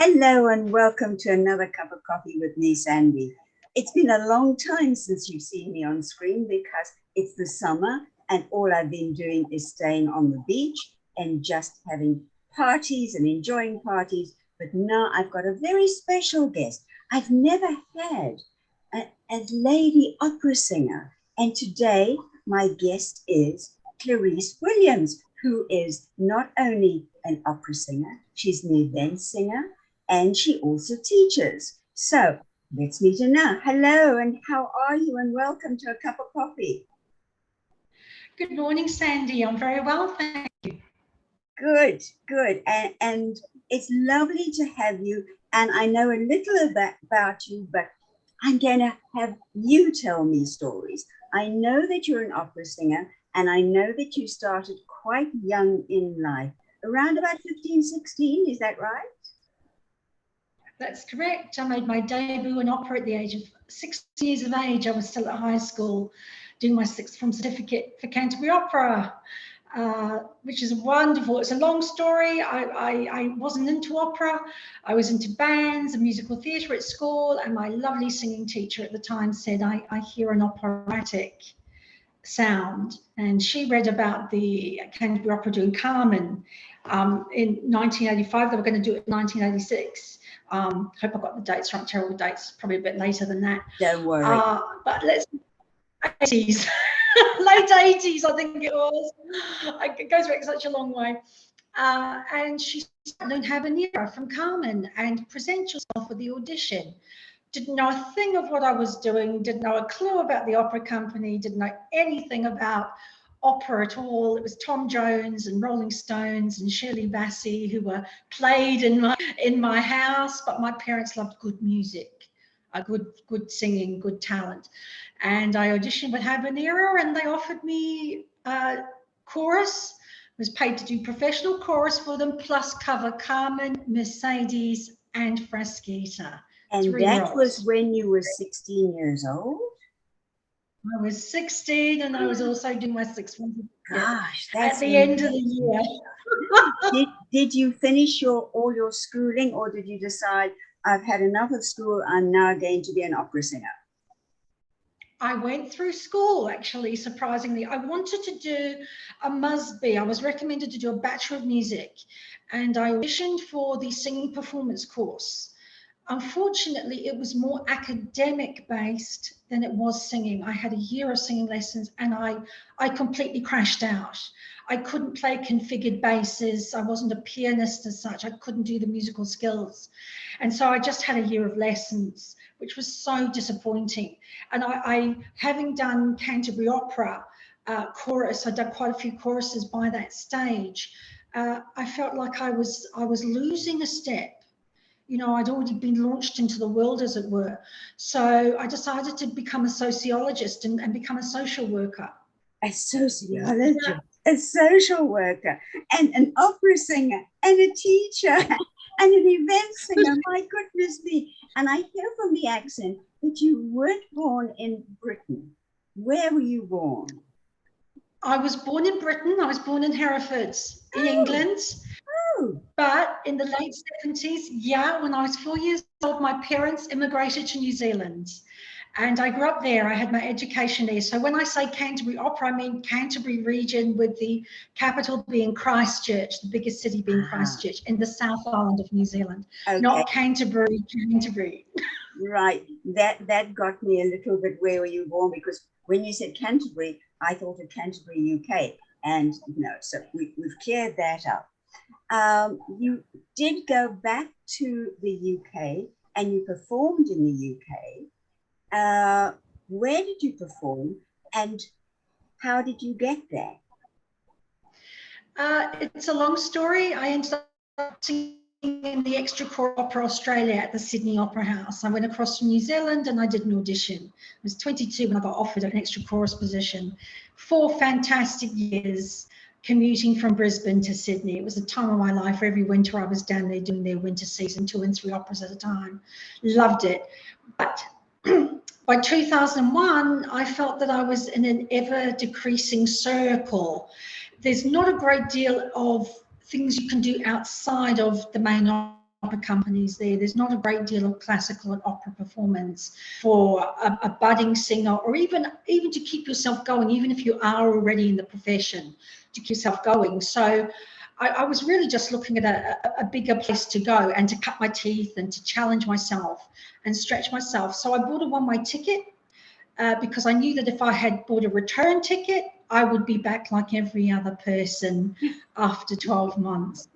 Hello and welcome to another cup of coffee with me, Sandy. It's been a long time since you've seen me on screen because it's the summer and all I've been doing is staying on the beach and just having parties and enjoying parties. But now I've got a very special guest. I've never had a lady opera singer. And today my guest is CLARICE WILLIAMS, who is not only an opera singer, she's an event singer, and she also teaches. So let's meet her now. Hello, and how are you? And welcome to a cup of coffee. Good morning, Sandy. I'm very well, thank you. Good, good. And it's lovely to have you. And I know a little about you, but I'm going to have you tell me stories. I know that you're an opera singer, and I know that you started quite young in life, around about 15, 16, is that right? That's correct. I made my debut in opera at the age of 6 years of age. I was still at high school doing my sixth form certificate for Canterbury Opera, which is wonderful. It's a long story. I wasn't into opera. I was into bands and musical theatre at school, and my lovely singing teacher at the time said, I hear an operatic sound, and she read about the Canterbury Opera doing Carmen in 1985. They were going to do it in 1986. Hope I got the dates right. Terrible dates, probably a bit later than that. Don't worry. But let's 80s, late 80s, I think it was. It goes back such a long way. And she said, "Learn habanera from Carmen and present yourself for the audition." Didn't know a thing of what I was doing, didn't know a clue about the opera company, didn't know anything about opera at all. It was Tom Jones and Rolling Stones and Shirley Bassey who were played in my house, but my parents loved good music, good singing, good talent. And I auditioned with Habanera and they offered me chorus. I was paid to do professional chorus for them, plus cover Carmen, Mercedes and Frasquita. And that was when you were 16 years old? I was 16 and I was also doing my sixth one. Gosh, that's at the end of the year. Did you finish all your schooling, or did you decide, I've had enough of school, I'm now going to be an opera singer? I went through school, actually, surprisingly. I wanted to do a MUSB. I was recommended to do a Bachelor of Music, and I auditioned for the singing performance course. Unfortunately, it was more academic based than it was singing. I had a year of singing lessons and I completely crashed out. I couldn't play configured basses. I wasn't a pianist as such. I couldn't do the musical skills. And so I just had a year of lessons, which was so disappointing. And I having done Canterbury Opera chorus, I'd done quite a few choruses by that stage. I felt like I was losing a step. You know, I'd already been launched into the world, as it were. So I decided to become a sociologist and become a social worker. A sociologist, a social worker, and an opera singer, and a teacher, and an event singer. My goodness me. And I hear from the accent that you weren't born in Britain. Where were you born? I was born in Britain. I was born in Hereford, in England. But in the late 70s, when I was 4 years old, my parents immigrated to New Zealand and I grew up there. I had my education there. So when I say Canterbury Opera, I mean Canterbury region, with the capital being Christchurch, the biggest city being Christchurch, in the South Island of New Zealand, not Canterbury. Right, that got me a little bit. Where were you born? Because when you said Canterbury, I thought of Canterbury, UK, and no, so we've cleared that up. You did go back to the UK and you performed in the UK. Where did you perform and how did you get there? It's a long story. I ended up singing in the Extra Corps Opera Australia at the Sydney Opera House. I went across from New Zealand and I did an audition. I was 22 when I got offered an extra chorus position. 4 fantastic years commuting from Brisbane to Sydney. It was a time of my life. Every winter I was down there doing their winter season, 2 and 3 operas at a time. Loved it. But by 2001, I felt that I was in an ever decreasing circle. There's not a great deal of things you can do outside of the main opera companies there. There's not a great deal of classical and opera performance for a budding singer, or even to keep yourself going, even if you are already in the profession, to keep yourself going. So I was really just looking at a bigger place to go and to cut my teeth and to challenge myself and stretch myself. So I bought a one-way ticket because I knew that if I had bought a return ticket, I would be back like every other person after 12 months.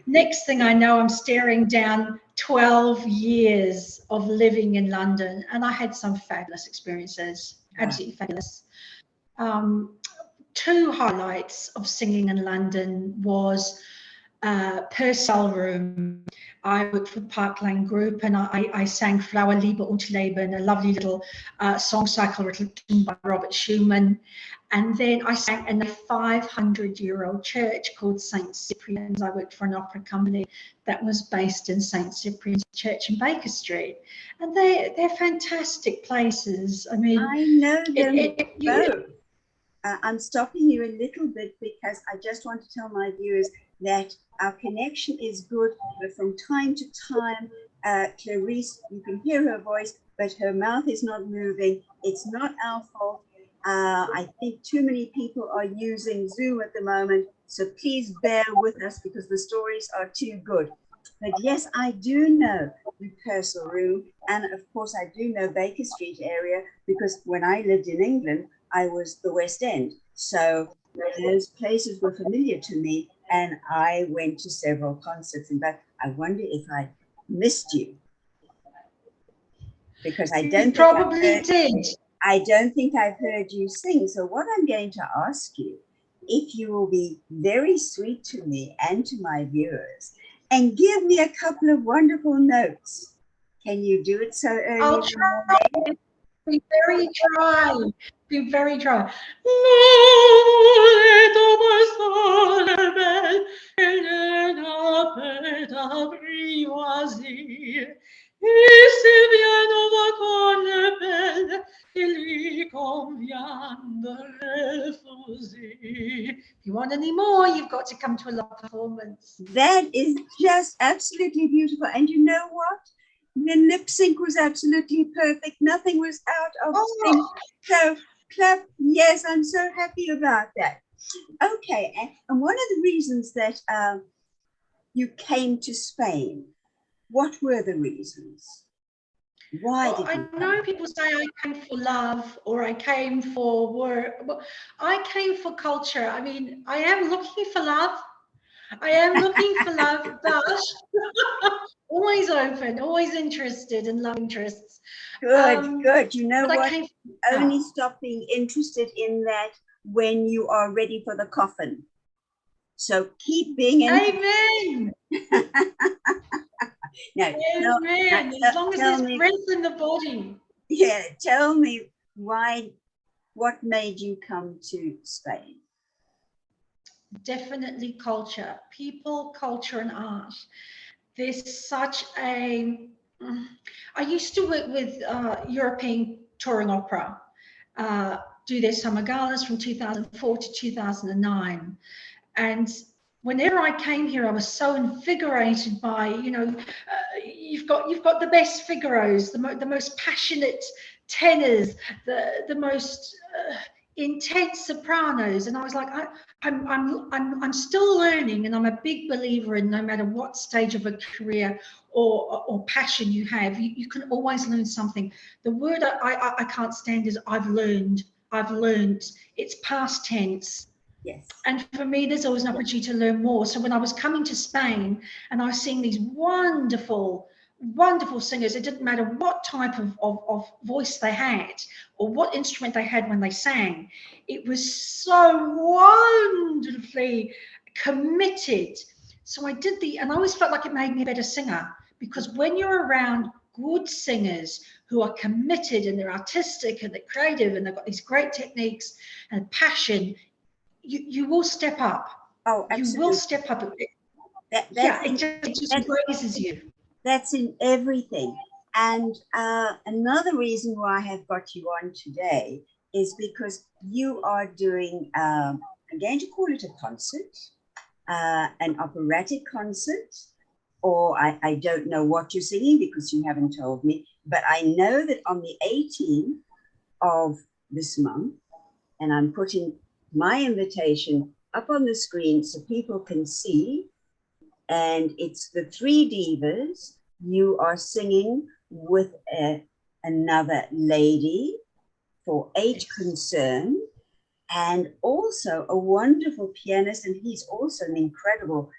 Next thing I know, I'm staring down 12 years of living in London, and I had some fabulous experiences, absolutely fabulous. Two highlights of singing in London was Purcell Room. I worked for the Park Lane Group, and I sang Flower Liebe und Leben, a lovely little song cycle written by Robert Schumann. And then I sang in a 500-year-old church called St. Cyprian's. I worked for an opera company that was based in St. Cyprian's Church in Baker Street. And they're fantastic places. I mean, I know them both. I'm stopping you a little bit because I just want to tell my viewers that our connection is good, but from time to time, Clarice, you can hear her voice, but her mouth is not moving. It's not our fault. I think too many people are using Zoom at the moment, so please bear with us because the stories are too good. But yes, I do know the Purcell Room, and of course I do know Baker Street area because when I lived in England, I was the West End. So those places were familiar to me, and I went to several concerts. In fact, I wonder if I missed you because I don't think I've heard you sing. So what I'm going to ask you, if you will be very sweet to me and to my viewers and give me a couple of wonderful notes. Can you do it so early? I'll try. Be very dry. Be very dry. If you want any more, you've got to come to a live performance. That is just absolutely beautiful. And you know what? The lip sync was absolutely perfect. Nothing was out of sync. So clap. Yes, I'm so happy about that. Okay, and one of the reasons that you came to Spain, what were the reasons? Why did you I know people say I came for love or I came for work. Well, I came for culture. I mean, I am looking for love. I am looking for love, but always open, always interested in love interests. Good. You know what? Only stop being interested in that when you are ready for the coffin. So keep being interested. Amen. No, amen. As long as there's breath in the body. Yeah, tell me what made you come to Spain? Definitely culture, people, culture, and art. There's such a. I used to work with European touring opera, do their summer galas from 2004 to 2009, and whenever I came here, I was so invigorated by, you know, you've got the best Figaros, the most passionate tenors, the most intense sopranos, and I was like, I'm still learning, and I'm a big believer in no matter what stage of a career or passion you have, you can always learn something. The word I can't stand is I've learned. It's past tense. Yes. And for me, there's always an opportunity to learn more. So when I was coming to Spain and I was seeing these wonderful, wonderful singers, it didn't matter what type of voice they had or what instrument they had when they sang. It was so wonderfully committed. So I did and I always felt like it made me a better singer, because when you're around good singers who are committed and they're artistic and they're creative and they've got these great techniques and passion, you will step up. Oh, absolutely. You will step up. It just raises you. That's in everything. And another reason why I have got you on today is because you are doing, I'm going to call it a concert, an operatic concert or I don't know what you're singing because you haven't told me, but I know that on the 18th of this month, and I'm putting my invitation up on the screen so people can see, and it's the three divas. You are singing with another lady for Age Concern, and also a wonderful pianist, and he's also an incredible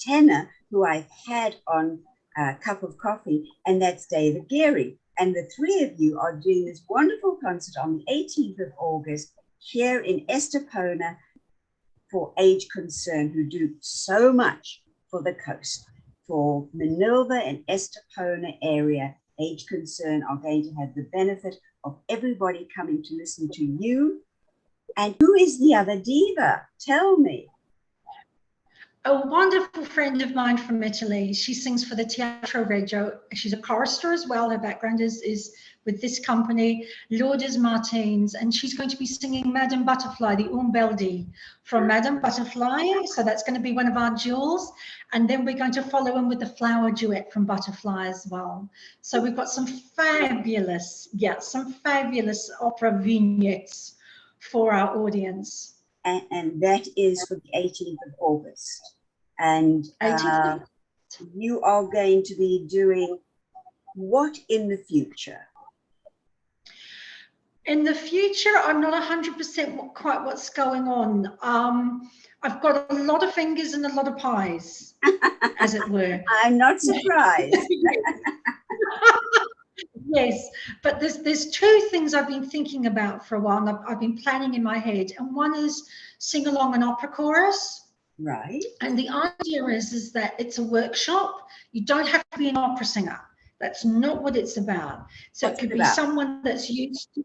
tenor who I've had on a cup of coffee, and that's David Geary. And the three of you are doing this wonderful concert on the 18th of August here in Estepona for Age Concern, who do so much for the coast. For Manilva and Estepona area, Age Concern are going to have the benefit of everybody coming to listen to you. And who is the other diva? Tell me. A wonderful friend of mine from Italy. She sings for the Teatro Reggio. She's a chorister as well. Her background is with this company, Lourdes Martins, and she's going to be singing Madame Butterfly, the Umbeldi from Madame Butterfly. So that's going to be one of our jewels. And then we're going to follow in with the flower duet from Butterfly as well. So we've got some fabulous opera vignettes for our audience. And that is for the 18th of August. And you are going to be doing what in the future? In the future, I'm not 100% quite what's going on. I've got a lot of fingers and a lot of pies, as it were. I'm not surprised. Yes, but there's two things I've been thinking about for a while, and I've been planning in my head. And one is sing along an opera chorus. Right. And the idea is that it's a workshop. You don't have to be an opera singer. That's not what it's about. So it could be someone that's used to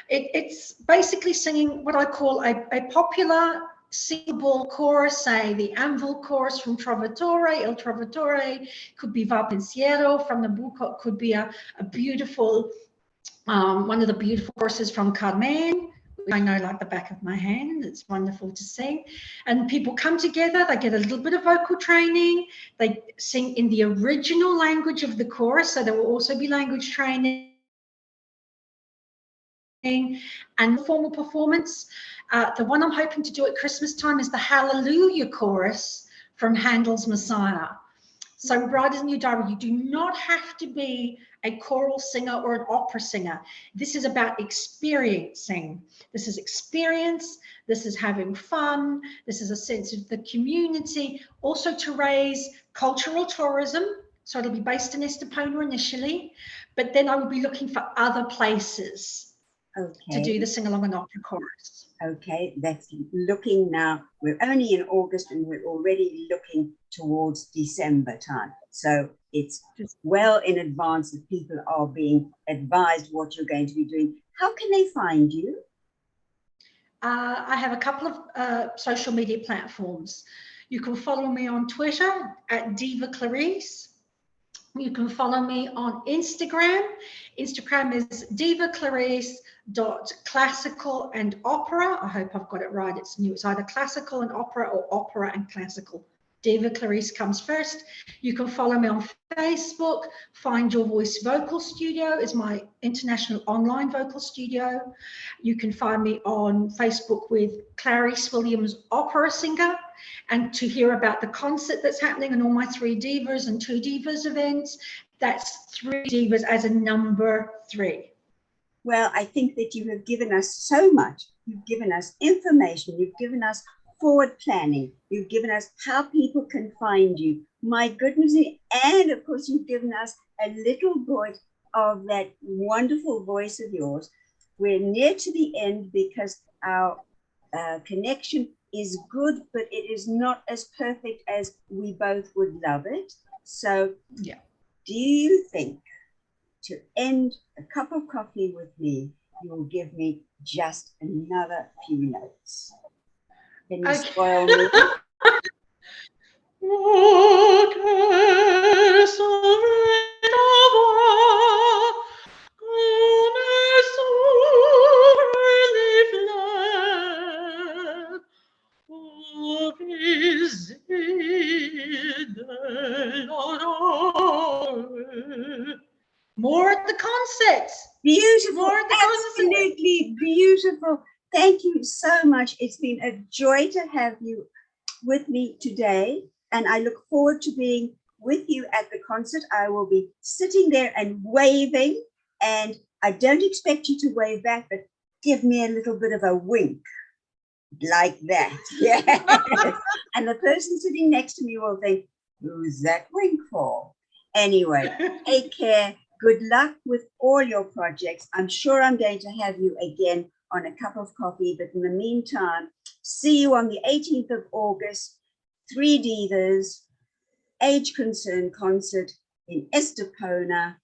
it's basically singing what I call a popular singable chorus, say the Anvil chorus from Trovatore, Il Trovatore, could be Va Pensiero from Nabucco, could be a beautiful, one of the beautiful choruses from Carmen, which I know like the back of my hand. It's wonderful to sing. And people come together, they get a little bit of vocal training, they sing in the original language of the chorus, so there will also be language training and formal performance. The one I'm hoping to do at Christmas time is the Hallelujah chorus from Handel's Messiah. So write in your diary, you do not have to be a choral singer or an opera singer. This is about experiencing. This is experience. This is having fun. This is a sense of the community. Also to raise cultural tourism. So it'll be based in Estepona initially, but then I will be looking for other places to do the sing-along and opera chorus. Okay, that's looking now. We're only in August and we're already looking towards December time. So it's well in advance that people are being advised what you're going to be doing. How can they find you? I have a couple of social media platforms. You can follow me on Twitter at Diva Clarice. You can follow me on Instagram. Instagram is divaclarice.classical and opera. I hope I've got it right. It's new. It's either classical and opera or opera and classical. Diva Clarice comes first. You can follow me on Facebook. Find Your Voice Vocal Studio is my international online vocal studio. You can find me on Facebook with Clarice Williams Opera Singer. And to hear about the concert that's happening and all my 3 divas and 2 divas events, that's 3 divas as a number 3. Well, I think that you have given us so much. You've given us information. You've given us forward planning. You've given us how people can find you. My goodness. And of course, you've given us a little bit of that wonderful voice of yours. We're near to the end because our connection is good, but it is not as perfect as we both would love it. So yeah, do you think to end a cup of coffee with me, you'll give me just another few notes? Can you spoil me? Wonderful. Thank you so much. It's been a joy to have you with me today. And I look forward to being with you at the concert. I will be sitting there and waving. And I don't expect you to wave back, but give me a little bit of a wink. Like that. Yes. And the person sitting next to me will think, who's that wink for? Anyway, take care. Good luck with all your projects. I'm sure I'm going to have you again on a cup of coffee. But in the meantime, see you on the 18th of August, 3 Divas, Age Concern concert in Estepona.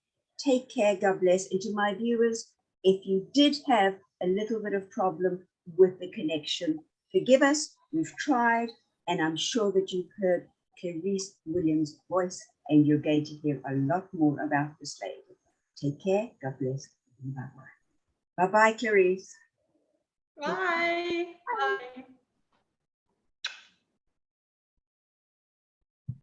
Take care. God bless. And to my viewers, if you did have a little bit of problem with the connection, forgive us. We've tried. And I'm sure that you've heard Clarice Williams' voice, and you're going to hear a lot more about this later. Take care. God bless. Bye-bye. Bye-bye, Clarice. Bye. Bye.